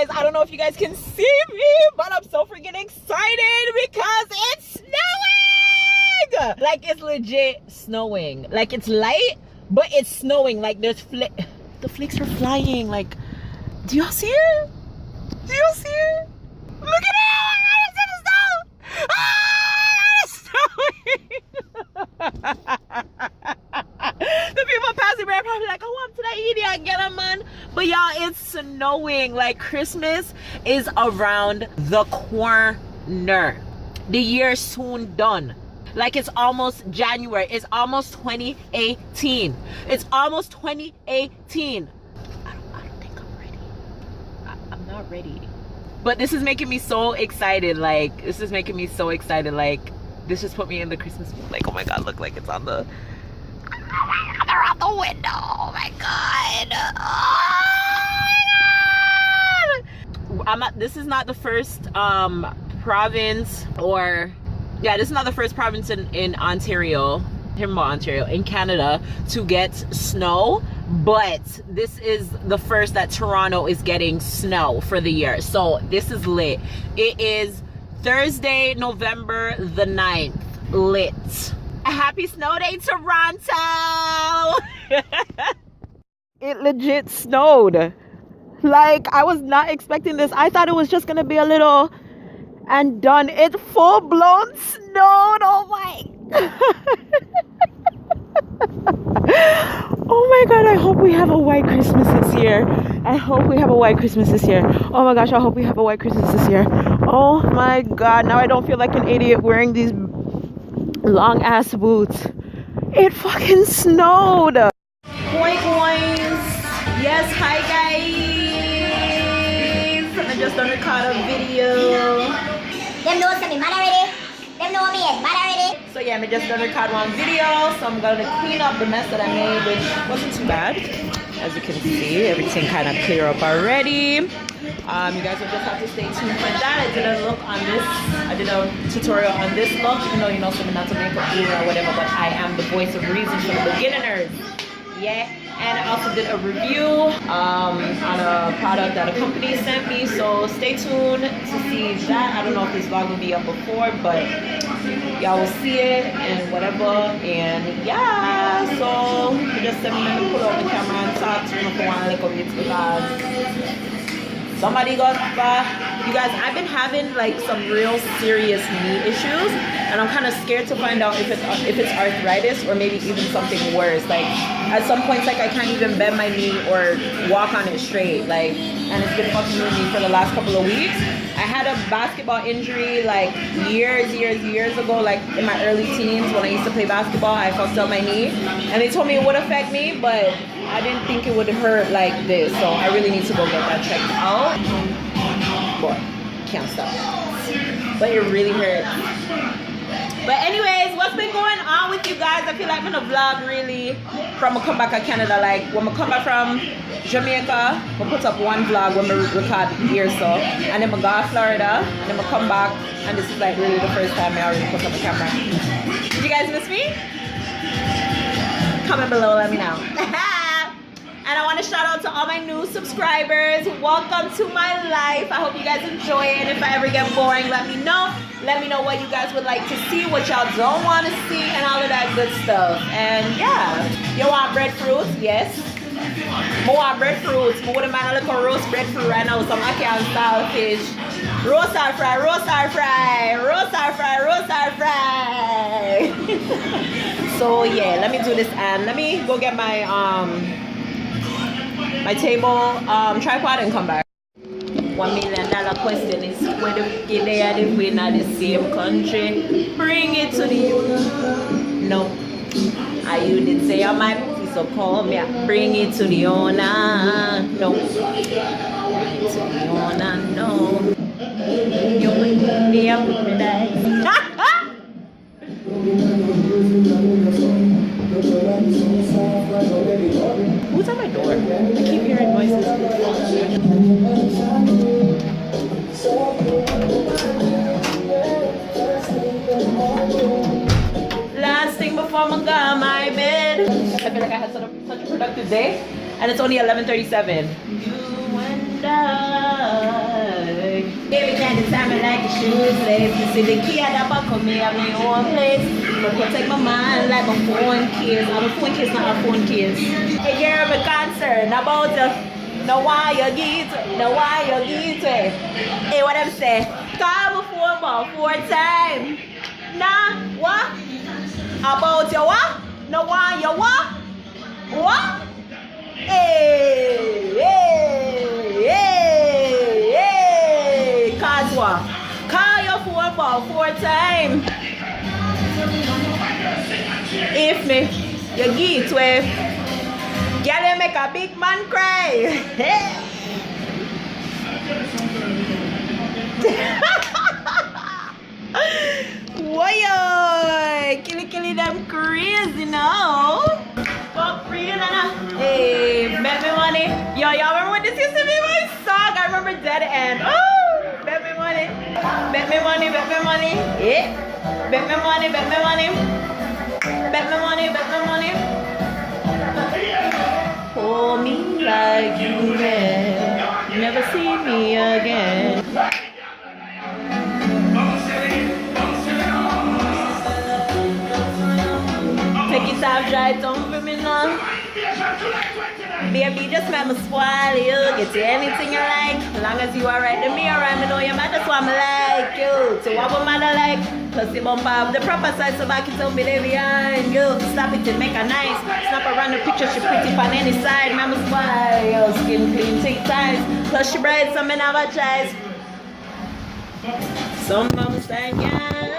guys, I don't know if you guys can see me, but I'm so freaking excited because it's snowing. Like, it's legit snowing. Like, it's light, but it's snowing. Like, there's the flakes are flying. Like, do y'all see it? Do y'all see it? Look at it! It's in the snow! Ah, it's snowing! The people passing by are probably like, oh, I'm to that idiot, get him, man. But y'all, it's snowing. Like, Christmas is around the corner. The year's soon done. Like, it's almost January. It's almost 2018. It's almost 2018. I don't think I'm ready. I'm not ready. But this is making me so excited. Like, this is making me so excited. Like, this just put me in the Christmas mood. Like, oh my God, look, like it's on the... They're out the window. Oh my God. Oh my God. This is not the first province, or yeah, this is not the first province in Ontario, in Canada, to get snow, but this is the first that Toronto is getting snow for the year. So this is lit. It is Thursday, November the 9th. Lit. A happy snow day, Toronto. It legit snowed. Like, I was not expecting this. I thought it was just gonna be a little and done. It full-blown snowed. Oh my oh my God, I hope we have a white Christmas this year. I hope we have a white Christmas this year. Oh my gosh, I hope we have a white Christmas this year. Oh my God, now I don't feel like an idiot wearing these long ass boots. It fucking snowed. Boy boys. Yes, hi guys. I just done record a video. Them know something mad already. Them know me mad already. So yeah, I just done record one video. So I'm gonna clean up the mess that I made, which wasn't too bad. As you can see, everything kind of clear up already. You guys will just have to stay tuned for that. I did a look on this. I did a tutorial on this look. Even though, you know, some not to make up guru or whatever, but I am the voice of reason for the beginners. Yeah. And I also did a review on a product that a company sent me. So stay tuned to see that. I don't know if this vlog will be up before, but y'all will see it and whatever. And yeah, so just 7 minutes, pull out the camera and talk to me for one little bit because somebody got you guys, I've been having like some real serious knee issues, and I'm kind of scared to find out if it's arthritis or maybe even something worse. Like, at some points, like, I can't even bend my knee or walk on it straight, like, and it's been fucking with me for the last couple of weeks. I had a basketball injury like years ago, like in my early teens when I used to play basketball. I fucked up my knee, and they told me it would affect me, but I didn't think it would hurt like this, so I really need to go get that checked out. Boy, can't stop. But it really hurts. But anyways, what's been going on with you guys? I feel like I'm gonna vlog really from a comeback of Canada. Like, when I come back from Jamaica, we'll put up one vlog when we record here, so, and then I go to Florida, and then I come back, and this is like really the first time I already put up a camera. Did you guys miss me? Comment below, let me know. And I want to shout out to all my new subscribers. Welcome to my life. I hope you guys enjoy it. If I ever get boring, let me know. Let me know what you guys would like to see, what y'all don't want to see, and all of that good stuff. And yeah, you want breadfruit? Yes. I want breadfruit. I wouldn't mind a little roast breadfruit right now. Some ackee and saltfish. Roast or fry, roast or fry, roast or fry, roast or fry. So yeah, let me do this, and let me go get my my table tripod and come back. $1 million question is whether they are the winner of the same country. Bring it to the youth. No. You did say I might, so call me. Bring it to the owner. No. Bring it to the owner. No. You will be a paradise. Who's at my door? I keep hearing noises. Last thing before I go on my bed. I feel like I had such a productive day, and it's only 11:37. You and die. Every kind of time I like the shoes lace. You see the key at the back of me, have my own place. But protect my mind like a phone case. I'm a phone case, not a phone case. Hey girl, I'm concerned about you. No why you get it, no why you get it. Hey, what I'm saying? Call before about 4 times. Nah, what? About your what? No why you what? What? Hey, hey, hey, hey. Cause what? Call your phone about 4 times. If me, you get it. Girl, you make a big man cry. Why killy them crazy now. Fuck real now. Hey, bet me money. Yo, y'all remember when this used to be my song? I remember Dead End. Oh, bet me money. Bet me money, bet me money. Yeah. Bet me money, bet me money. Bet me money, bet me money. Hold me like you can. Never see me again. Take it off, dry tongue for me now. Baby, just make me spoil you. Get you anything you like. As long as you are right to me, alright. Me know you might just want me like you. So what would matter like? Plus the bumper of the proper side, so back it up me there behind you. Slap it and make a nice. Snap around the picture, she pretty on any side. Mama spoil your skin clean, take ties. Plus she bright, so me never tries. Some mama say, yeah.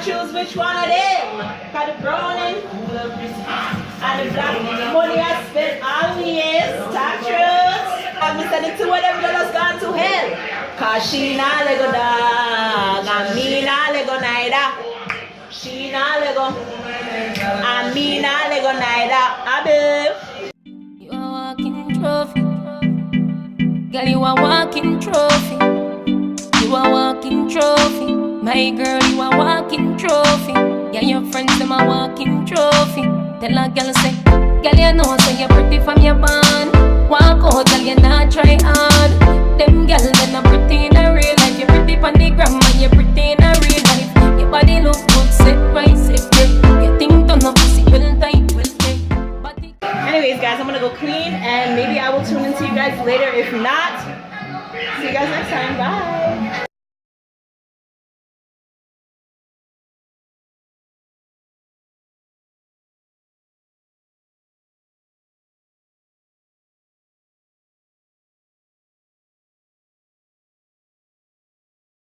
Choose which one of them. Got the browning and the black money I spent all the years. Tax truths. I'm sending two of them girls gone to hell. Cause she not lego dog and me not lego neither. She not lego and me not lego neither. Abel. You a walking trophy. Girl, you a walking trophy. You a walking trophy. My girl, you a walking trophy. Yeah, your friends, them a walking trophy. Tell a girl say, girl, you know say you're pretty from your band. Walk out, girl, you not try hard. Them girl, they not pretty in a real life. You're pretty on the gram, and you're pretty in a real life. Your body look good, set right, set right. You think turn up, pussy well tight, well tight. Anyways, guys, I'm gonna go clean, and maybe I will tune into you guys later. If not, see you guys next time. Bye.